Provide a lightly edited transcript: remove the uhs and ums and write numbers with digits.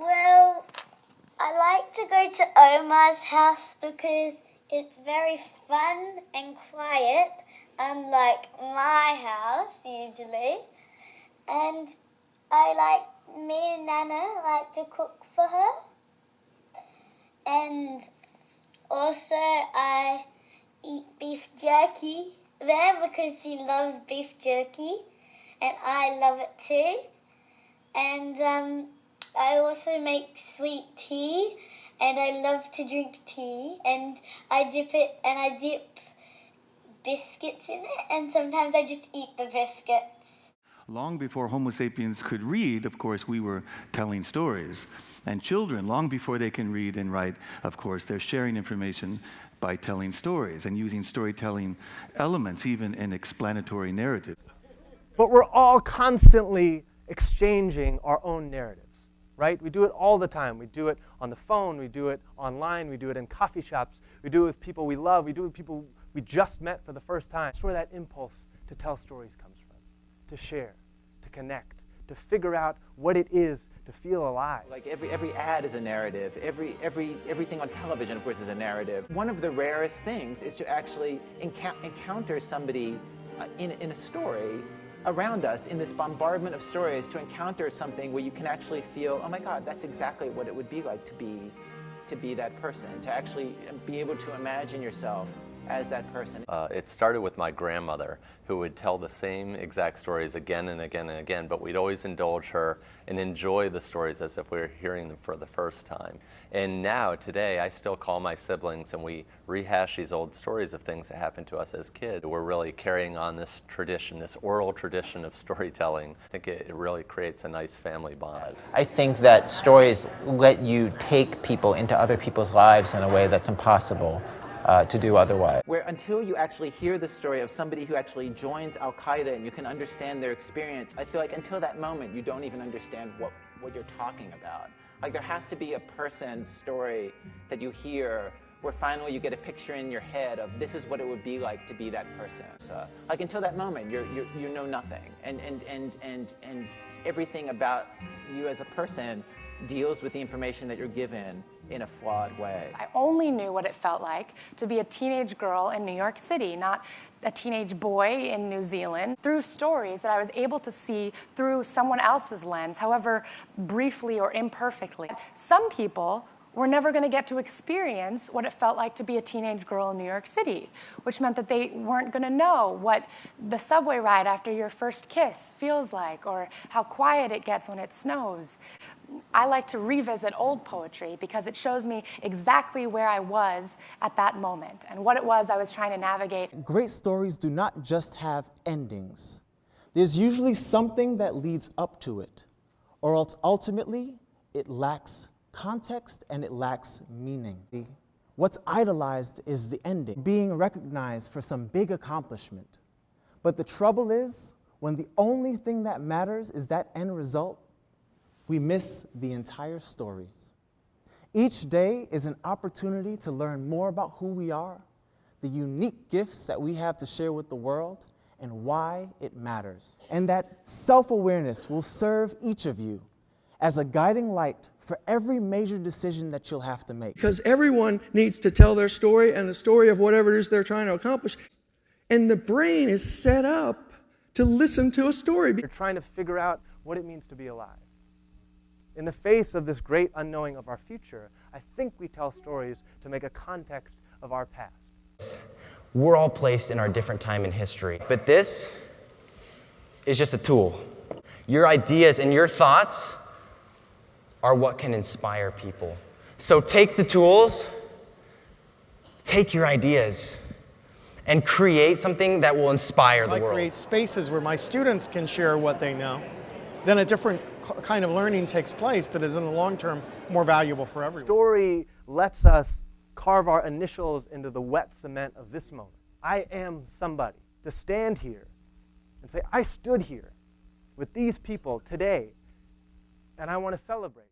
Well, I like to go to Omar's house because it's very fun and quiet, unlike my house usually. And me and Nana like to cook for her. And also I eat beef jerky there because she loves beef jerky and I love it too. And I also make sweet tea and I love to drink tea and I dip biscuits in it and sometimes I just eat the biscuits. Long before Homo sapiens could read, of course, we were telling stories. And children, long before they can read and write, of course, they're sharing information by telling stories and using storytelling elements, even in explanatory narrative. But we're all constantly exchanging our own narratives, right? We do it all the time. We do it on the phone. We do it online. We do it in coffee shops. We do it with people we love. We do it with people we just met for the first time. That's where that impulse to tell stories comes from. To share, to connect, to figure out what it is to feel alive. Like every ad is a narrative. Everything on television, of course, is a narrative. One of the rarest things is to actually encounter somebody in a story around us, in this bombardment of stories, to encounter something where you can actually feel, oh my God, that's exactly what it would be like to be that person, to actually be able to imagine yourself as that person. It started with my grandmother, who would tell the same exact stories again and again and again, but we'd always indulge her and enjoy the stories as if we were hearing them for the first time. And now, today, I still call my siblings and we rehash these old stories of things that happened to us as kids. We're really carrying on this tradition, this oral tradition of storytelling. I think it really creates a nice family bond. I think that stories let you take people into other people's lives in a way that's impossible to do otherwise. Where until you actually hear the story of somebody who actually joins Al-Qaeda and you can understand their experience, I feel like until that moment you don't even understand what you're talking about. Like there has to be a person's story that you hear where finally you get a picture in your head of this is what it would be like to be that person. So, like until that moment you know nothing, and everything about you as a person deals with the information that you're given in a flawed way. I only knew what it felt like to be a teenage girl in New York City, not a teenage boy in New Zealand, through stories that I was able to see through someone else's lens, however briefly or imperfectly. Some people were never going to get to experience what it felt like to be a teenage girl in New York City, which meant that they weren't going to know what the subway ride after your first kiss feels like, or how quiet it gets when it snows. I like to revisit old poetry because it shows me exactly where I was at that moment and what it was I was trying to navigate. Great stories do not just have endings. There's usually something that leads up to it, or else ultimately it lacks context and it lacks meaning. What's idolized is the ending, being recognized for some big accomplishment. But the trouble is, when the only thing that matters is that end result, we miss the entire stories. Each day is an opportunity to learn more about who we are, the unique gifts that we have to share with the world, and why it matters. And that self-awareness will serve each of you as a guiding light for every major decision that you'll have to make. Because everyone needs to tell their story and the story of whatever it is they're trying to accomplish. And the brain is set up to listen to a story. You're trying to figure out what it means to be alive. In the face of this great unknowing of our future, I think we tell stories to make a context of our past. We're all placed in our different time in history, but this is just a tool. Your ideas and your thoughts are what can inspire people. So take the tools, take your ideas, and create something that will inspire the world. I create spaces where my students can share what they know. Then a different kind of learning takes place that is in the long term more valuable for everyone. Story lets us carve our initials into the wet cement of this moment. I am somebody. To stand here and say, I stood here with these people today, and I want to celebrate.